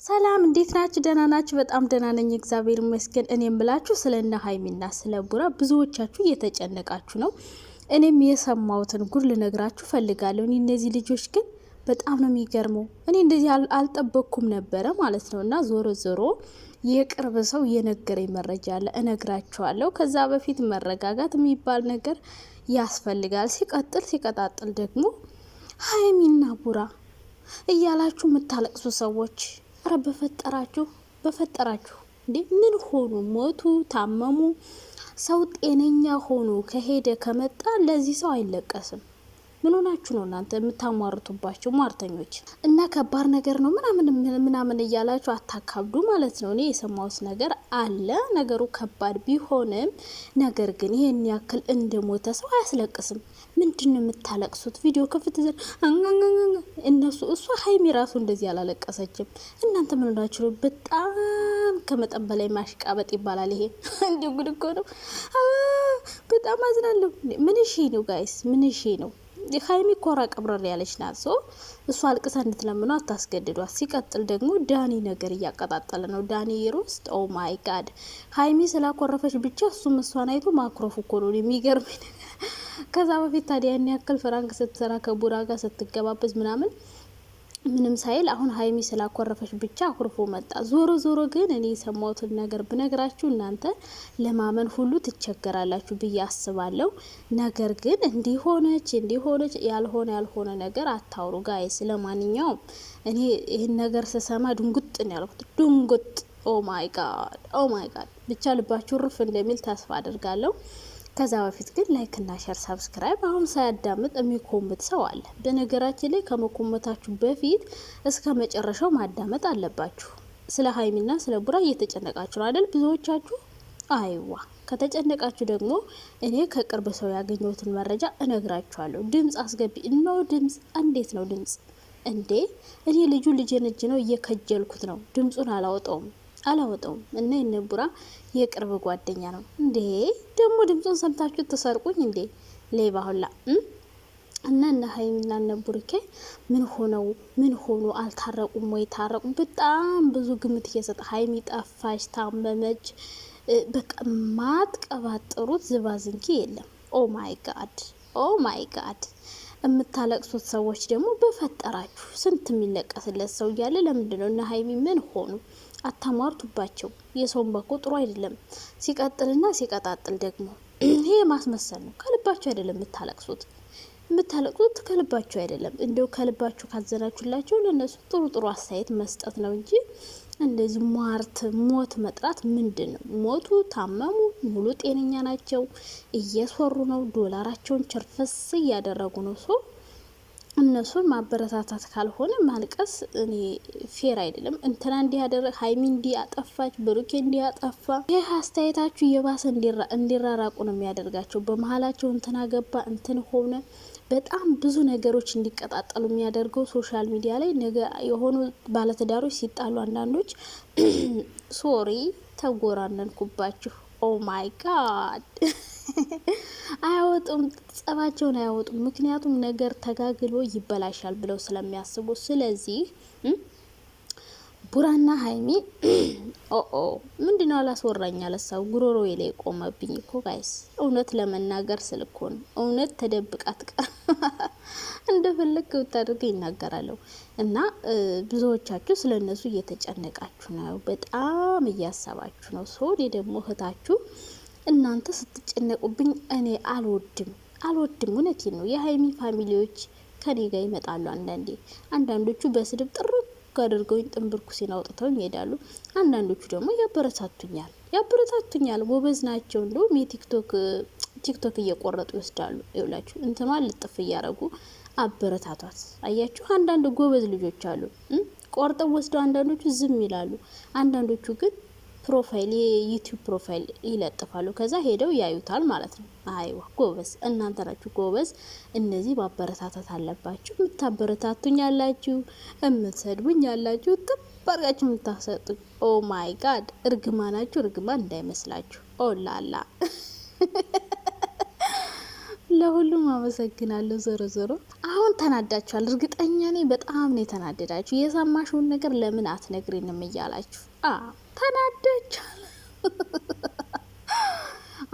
ሰላም እንዴት ናችሁ? ደህና ናችሁ? በጣም ደህና ነኝ እግዚአብሔር ይመስገን። እኔም ብላችሁ ስለነ ሀይሚና ስለ ቡራ ብዙዎቻችሁ እየተጨነቃችሁ ነው። እኔም የሰማሁትን ጉድ ልነግራችሁ ፈልጋለሁ። እነዚህ ልጆች ግን በጣም ነው የሚገርመው። እኔ እንደዚህ አልጠበቅኩም ነበረ ማለት ነው። እና ዞሮ ዞሮ የቅርብ ሰው የነገረኝ መረጃ አለ እነግራችኋለሁ። ከዛ በፊት መረጋጋት የሚባል ነገር ያስፈልጋል። ሲቀጣጥል ደግሞ ሀይሚና ቡራ እያላችሁ የምታለቅሱ ሰዎች አረ በፈጠራችሁ እንዴ ምን ሆኑ? ሞቱ? ታመሙ? ሰው ጤነኛ ሆኖ ከሄደ ከመጣ ለዚህ ሰው አይለቀስም። ምን ሆናችሁ ነው እናንተ የምታሟርቱባቸው ሟርተኞች? እና ከባድ ነገር ነው ምናምን እያላችሁ አታካብዱ ማለት ነው። እኔ የሰማሁት ነገር አለ። ነገሩ ከባድ ቢሆንም ነገር ግን ይሄን ያክል እንደሞተ ሰው አያስለቅስም። ምንድን የምታለቅሱት? ቪዲዮ ከፍት እሷ ሀይሚ ራሱ እንደዚህ አላለቀሰችም። እናንተ ምን ሆናችሁ? በጣም ከመጠን በላይ ማሽቃበጥ ይባላል ይሄ። እንዲሁ ጉድ እኮ ነው። በጣም አዝናለሁ። ምን ነው ጋይስ? ምን ነው? ሀይሚ ኮራ ቀብረር ያለች ናት። እሷ አልቅሳ እንድትለምነው አታስገድዷት። ሲቀጥል ደግሞ ዳኒ ነገር እያቀጣጠለ ነው። ዳኒ ሮስት ኦ ማይ ጋድ። ሀይሚ ስላኮረፈች ብቻ እሱም እሷን አይቶ ማክሮፍ እኮ ነው የሚገርመኝ ነገር። ከዛ በፊት ታዲያ ያን ያክል ፍራንክ ስትሰራ ከቡራ ጋር ስትገባበዝ ምንም ሳይል አሁን ሀይሚ ስላኮረፈች ብቻ አኩርፎ መጣ። ዞሮ ግን እኔ የሰማሁትን ነገር ብነግራችሁ እናንተ ለማመን ሁሉ ትቸገራላችሁ ብዬ አስባለሁ። ነገር ግን እንዲሆነች ያልሆነ ነገር አታውሩ ጋይስ። ለማንኛውም እኔ ይህን ነገር ስሰማ ድንጉጥ ነው ያልኩት። ድንጉጥ ኦ ማይ ጋድ። ብቻ ልባችሁ ርፍ እንደሚል ተስፋ አድርጋለሁ። ከዛ በፊት ግን ላይክ እና ሼር ሰብስክራይብ አሁን ሳያዳምጥ የሚኮምት ሰው አለ። በነገራችን ላይ ከመኮመታችሁ በፊት እስከ መጨረሻው ማዳመጥ አለባችሁ። ስለ ሀይሚና ስለ ቡራ እየተጨነቃችሁ ነው አይደል? ብዙዎቻችሁ አይዋ። ከተጨነቃችሁ ደግሞ እኔ ከቅርብ ሰው ያገኘሁትን መረጃ እነግራችኋለሁ። ድምጽ አስገቢ ነው። ድምጽ እንዴት ነው ድምጽ እንዴ? እኔ ልጄን እጅ ነው እየከጀልኩት ነው። ድምጹን አላወጣውም እና የነቡራ የቅርብ ጓደኛ ነው እንዴ? ደግሞ ድምጹን ሰምታችሁ ተሰርቁኝ እንዴ? ሌባ ሁላ እና ሀይሚና እነ ቡርኬ ምን ሆኖ አልታረቁም ወይ? ታረቁ? በጣም ብዙ ግምት እየሰጠ ሀይሚ ጠፋች፣ ታመመች፣ በቃ ማትቀባጥሩት ዝባዝንኪ የለም። ኦ ማይ ጋድ። የምታለቅሱት ሰዎች ደግሞ በፈጠራችሁ ስንት የሚለቀስለት ሰው እያለ ለምንድን ነው? እና ሀይሚ ምን ሆኑ? አታሟርቱባቸው። የሰውን ባኮ ጥሩ አይደለም። ሲቀጣጥል ደግሞ ይሄ ማስመሰል ነው። ከልባችሁ አይደለም የምታለቅሱት ከልባችሁ አይደለም። እንደው ከልባችሁ ካዘናችሁላቸው ለነሱ ጥሩ አስተያየት መስጠት ነው እንጂ እንደዚህ ሞት መጥራት ምንድን ነው? ሞቱ? ታመሙ? ሙሉ ጤነኛ ናቸው፣ እየሰሩ ነው፣ ዶላራቸውን ቸርፈስ እያደረጉ ነው። እነሱን ማበረታታት ካልሆነ ማልቀስ እኔ ፌር አይደለም። እንትና እንዲያደረግ ሀይሚ እንዲያጠፋች ብሩኬ እንዲያጠፋ ይህ አስተያየታችሁ የባሰ እንዲራራቁ ነው የሚያደርጋቸው። በመሀላቸው እንትና ገባ እንትን ሆነ በጣም ብዙ ነገሮች እንዲቀጣጠሉ የሚያደርገው ሶሻል ሚዲያ ላይ ነገ የሆኑ ባለትዳሮች ሲጣሉ አንዳንዶች ሶሪ ተጎራነንኩባችሁ ኦ ማይ ጋድ አያወጡም፣ ጸባቸውን አያወጡም። ምክንያቱም ነገር ተጋግሎ ይበላሻል ብለው ስለሚያስቡ። ስለዚህ ቡራና ሀይሚ ምንድነው አላስወራኝ አለሳው ጉሮሮ ላይ ቆመብኝ እኮ ጋይስ። እውነት ለመናገር ስልኮን እውነት ተደብቃ ትቀር እንደፈለክ ብታደርገ ይናገራለሁ። እና ብዙዎቻችሁ ስለነሱ እየተጨነቃችሁ ነው፣ በጣም እያሰባችሁ ነው። እኔ ደግሞ እህታችሁ እናንተ ስትጨነቁብኝ እኔ አልወድም። እውነቴን ነው። የሀይሚ ፋሚሊዎች ከኔ ጋር ይመጣሉ። አንዳንዶቹ በስድብ ጥርቅ አድርገውኝ ጥንብርኩሴን አውጥተውኝ ይሄዳሉ። አንዳንዶቹ ደግሞ ያበረታቱኛል። ጎበዝ ናቸው። እንደውም ቲክቶክ እየቆረጡ ይወስዳሉ። ይውላችሁ እንትኗን ልጥፍ እያረጉ አበረታቷት። አያችሁ፣ አንዳንድ ጎበዝ ልጆች አሉ። ቆርጠው ወስደው አንዳንዶቹ ዝም ይላሉ። አንዳንዶቹ ግን የዩቲዩብ ፕሮፋይል ይለጥፋሉ። ከዛ ሄደው ያዩታል ማለት ነው። አይዋ ጎበዝ፣ እናንተ ናችሁ ጎበዝ። እነዚህ ማበረታታት አለባችሁ። የምታበረታቱኝ ያላችሁ፣ የምትሰድቡኝ ያላችሁ፣ ጥባርጋችሁ የምታሰጡኝ ኦ ማይ ጋድ እርግማናችሁ እርግማን እንዳይመስላችሁ። ኦላላ ለሁሉም አመሰግናለሁ። ዞሮ አሁን በጣም ተናዳችኋል። እርግጠኛ ነኝ በጣም ነው የተናደዳችሁ። የሰማሽውን ነገር ለምን አትነግሪንም እያላችሁ ተናዳችኋል።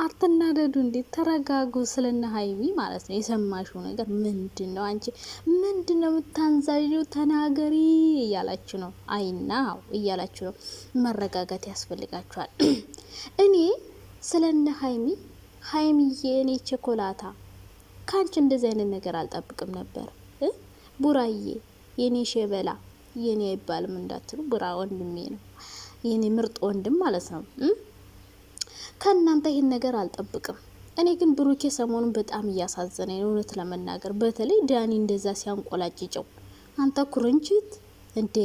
አትናደዱ እንዴ! ተረጋጉ። ስለነ ሀይሚ ማለት ነው። የሰማሽው ነገር ምንድን ነው? አንቺ ምንድን ነው የምታንዛዥው? ተናገሪ እያላችሁ ነው። አይናው እያላችሁ ነው። መረጋጋት ያስፈልጋችኋል። እኔ ስለነ ሀይሚዬ እኔ ቸኮላታ ካንቺ እንደዚህ አይነት ነገር አልጠብቅም ነበር። ቡራዬ የኔ ሸበላ የኔ አይባልም እንዳትሉ፣ ቡራ ወንድሜ ነው፣ የኔ ምርጥ ወንድም ማለት ነው። ከእናንተ ይህን ነገር አልጠብቅም። እኔ ግን ብሩኬ ሰሞኑን በጣም እያሳዘነኝ ነው እውነት ለመናገር። በተለይ ዳኒ እንደዛ ሲያንቆላጭጨው፣ አንተ ኩርንችት እንዴ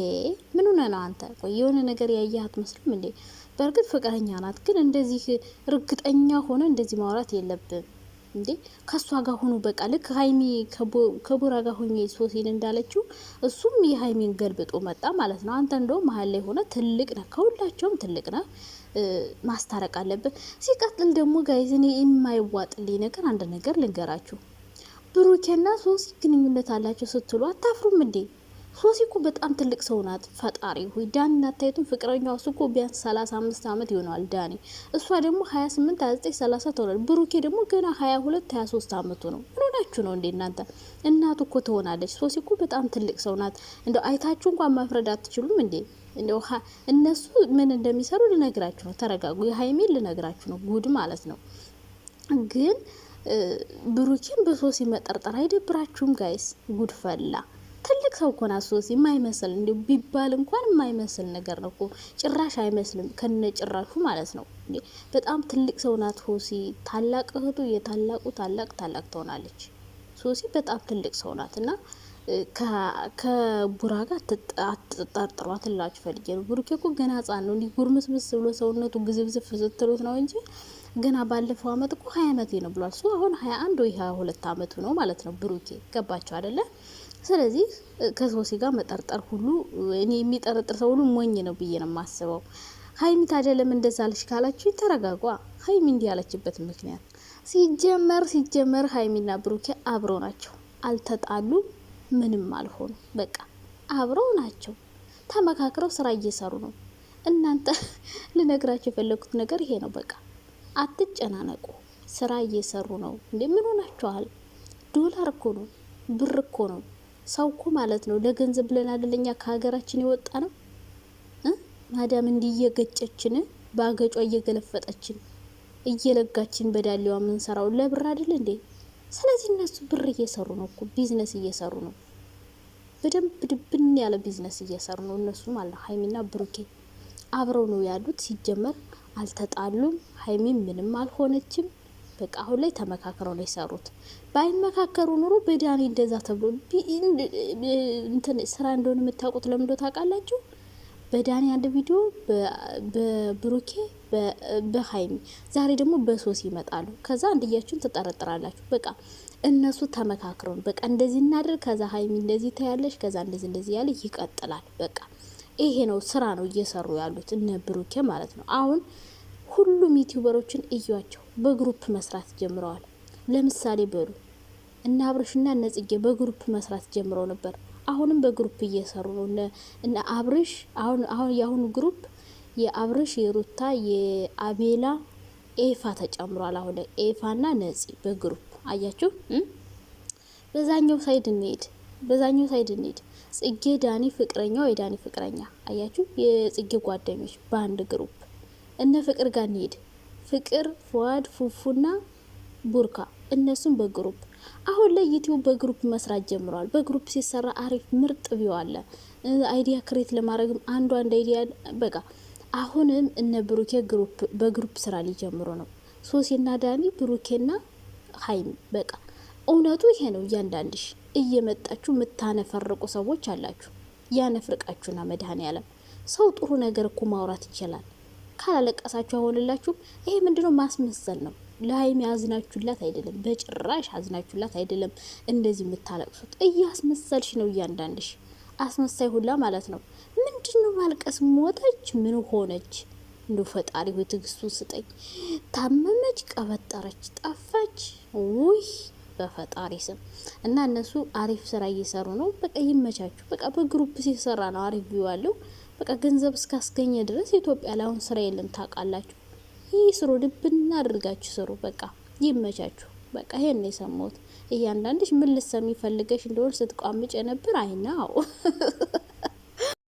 ምን ሆነ ነው አንተ? ቆይ የሆነ ነገር ያየህ አትመስልም እንዴ? በእርግጥ ፍቅረኛ ናት፣ ግን እንደዚህ እርግጠኛ ሆነ እንደዚህ ማውራት የለብም እንዴ። ከሷ ጋር ሆኖ በቃ ልክ ሀይሚ ከቡራ ጋር ሆኜ ሶሲን እንዳለችው እሱም የሀይሚን ገልብጦ መጣ ማለት ነው። አንተ እንደውም መሀል ላይ ሆነ ትልቅ ነህ፣ ከሁላቸውም ትልቅ ነህ። ማስታረቅ አለብን። ሲቀጥል ደግሞ ጋይዝ እኔ የማይዋጥልኝ ነገር አንድ ነገር ልንገራችሁ። ብሩኬና ሶሲ ግንኙነት አላቸው ስትሉ አታፍሩም እንዴ? ሶሲ እኮ በጣም ትልቅ ሰው ናት። ፈጣሪ ሆይ ዳኒ እናታየቱን ፍቅረኛው እሱ እኮ ቢያንስ 35 ዓመት ይሆነዋል ዳኒ። እሷ ደግሞ 28 29 30 ትሆናል። ብሩኬ ደግሞ ገና 22 23 ዓመቱ ነው። ምን ሆናችሁ ነው እንዴ እናንተ? እናቱ እኮ ትሆናለች። ሶሲ እኮ በጣም ትልቅ ሰው ናት። እንደው አይታችሁ እንኳን መፍረድ አትችሉም እንዴ? እንደው እነሱ ምን እንደሚሰሩ ልነግራችሁ ነው። ተረጋጉ። የሀይሜን ልነግራችሁ ነው። ጉድ ማለት ነው። ግን ብሩኬን በሶሲ መጠርጠር አይደብራችሁም ጋይስ? ጉድ ፈላ። ትልቅ ሰው እኮ ናት ሶሲ። የማይመስል እንዲ ቢባል እንኳን የማይመስል ነገር ነው እኮ። ጭራሽ አይመስልም ከነ ጭራሹ ማለት ነው። በጣም ትልቅ ሰው ናት ሶሲ። ታላቅ እህቱ የታላቁ ታላቅ ትሆናለች ሶሲ። በጣም ትልቅ ሰው ናት እና ከቡራ ጋር አትጠርጥሯት እላችሁ ፈልጌ ነው። ብሩኬ እኮ ገና ህጻን ነው። እንዲህ ጉርምስምስ ብሎ ሰውነቱ ግዝብዝፍ ስትሉት ነው እንጂ ገና ባለፈው አመት እኮ 20 አመቴ ነው ብሏል። ሶ አሁን 21 ወይ 22 አመቱ ነው ማለት ነው ብሩኬ። ገባችሁ አይደለ? ስለዚህ ከሶሲ ጋር መጠርጠር ሁሉ እኔ የሚጠረጥር ሰው ሁሉ ሞኝ ነው ብዬ ነው የማስበው። ሀይሚ ታዲያ ለምን እንደዛ አለች ካላችሁ ተረጋጓ። ሀይሚ እንዲህ ያለችበት ምክንያት ሲጀመር ሀይሚና ብሩኬ አብረው ናቸው። አልተጣሉም፣ ምንም አልሆኑ። በቃ አብረው ናቸው። ተመካክረው ስራ እየሰሩ ነው። እናንተ ልነግራችሁ የፈለኩት ነገር ይሄ ነው። በቃ አትጨናነቁ። ስራ እየሰሩ ነው። እንዴ ምን ሆናችኋል? ዶላር እኮ ነው፣ ብር እኮ ነው። ሰው እኮ ማለት ነው ለገንዘብ ብለን አይደለኛ ከሀገራችን የወጣ ነው። ማዳም እንዲየገጨችን ባገጯ እየገለፈጠችን እየለጋችን በዳሊዋ ምን ሰራው ለብር አይደል እንዴ? ስለዚህ እነሱ ብር እየሰሩ ነው እኮ፣ ቢዝነስ እየሰሩ ነው። በደንብ ድብን ያለ ቢዝነስ እየሰሩ ነው እነሱ ማለት። ሀይሚና ብሩኬ አብረው ነው ያሉት። ሲጀመር አልተጣሉም። ሀይሚ ምንም አልሆነችም። በቃ አሁን ላይ ተመካከረው ነው የሰሩት። ባይመካከሩ ኑሮ በዳኒ እንደዛ ተብሎ እንትን ስራ እንደሆነ የምታውቁት ለምንዶ ታውቃላችሁ? በዳኒ አንድ ቪዲዮ፣ በብሩኬ በሀይሚ፣ ዛሬ ደግሞ በሶሲ ይመጣሉ። ከዛ አንድያችሁን ትጠረጥራላችሁ። በቃ እነሱ ተመካክረው በቃ እንደዚህ እናድር፣ ከዛ ሀይሚ እንደዚህ ታያለሽ፣ ከዛ እንደዚህ ያለ ይቀጥላል። በቃ ይሄ ነው ስራ ነው እየሰሩ ያሉት እነ ብሩኬ ማለት ነው። አሁን ሁሉም ዩቲዩበሮችን እዩዋቸው፣ በግሩፕ መስራት ጀምረዋል። ለምሳሌ በሉ እና አብርሽና እነ ጽጌ በግሩፕ መስራት ጀምረው ነበር። አሁንም በግሩፕ እየሰሩ ነው እነ አብርሽ። አሁን የአሁኑ ግሩፕ የአብርሽ፣ የሩታ፣ የአቤላ፣ ኤፋ ተጨምሯል። አሁን ኤፋና ነፂ በግሩፕ አያችሁ። በዛኛው ሳይድ እንሄድ። ጽጌ ዳኒ ፍቅረኛው፣ የዳኒ ፍቅረኛ አያችሁ። የጽጌ ጓደኞች በአንድ ግሩፕ። እነ ፍቅር ጋር እንሄድ። ፍቅር፣ ፉአድ፣ ፉፉና ቡርካ እነሱም በግሩፕ። አሁን ላይ ዩቲዩብ በግሩፕ መስራት ጀምረዋል። በግሩፕ ሲሰራ አሪፍ ምርጥ ቪው አለ። አይዲያ ክሬት ለማድረግም አንድ አይዲያ በቃ። አሁንም እነ ብሩኬ በግሩፕ ስራ ሊጀምሩ ነው። ሶሲና ዳኒ፣ ብሩኬና ሀይሚ በቃ እውነቱ ይሄ ነው። እያንዳንድሽ እየመጣችሁ የምታነፈርቁ ሰዎች አላችሁ። ያነፍርቃችሁና መድኃኔዓለም ሰው ጥሩ ነገር እኮ ማውራት ይችላል። ካላለቀሳችሁ አሁንላችሁ። ይሄ ምንድነው? ማስመሰል ነው። ለሀይሚ አዝናችሁላት አይደለም፣ በጭራሽ አዝናችሁላት አይደለም። እንደዚህ የምታለቅሱት እያስመሰልሽ ነው። እያንዳንድሽ አስመሳይ ሁላ ማለት ነው። ምንድነው ማልቀስ? ሞተች? ምን ሆነች? እንደው ፈጣሪ ሆይ ትዕግስቱን ስጠኝ። ታመመች፣ ቀበጠረች፣ ጠፋች። ውይ በፈጣሪ ስም እና እነሱ አሪፍ ስራ እየሰሩ ነው። በቃ ይመቻችሁ። በቃ በግሩፕ ሲሰራ ነው አሪፍ ቢዋለው። በቃ ገንዘብ እስካስገኘ ድረስ ኢትዮጵያ ላይ አሁን ስራ የለም ታውቃላችሁ። ይህ ስሩ፣ ልብና አድርጋችሁ ስሩ። በቃ ይመቻችሁ። በቃ ይሄን ነው የሰማሁት። እያንዳንድሽ ምን ልትሰሚ ፈልገሽ እንደሆነ ስትቋምጭ የነበር አይናው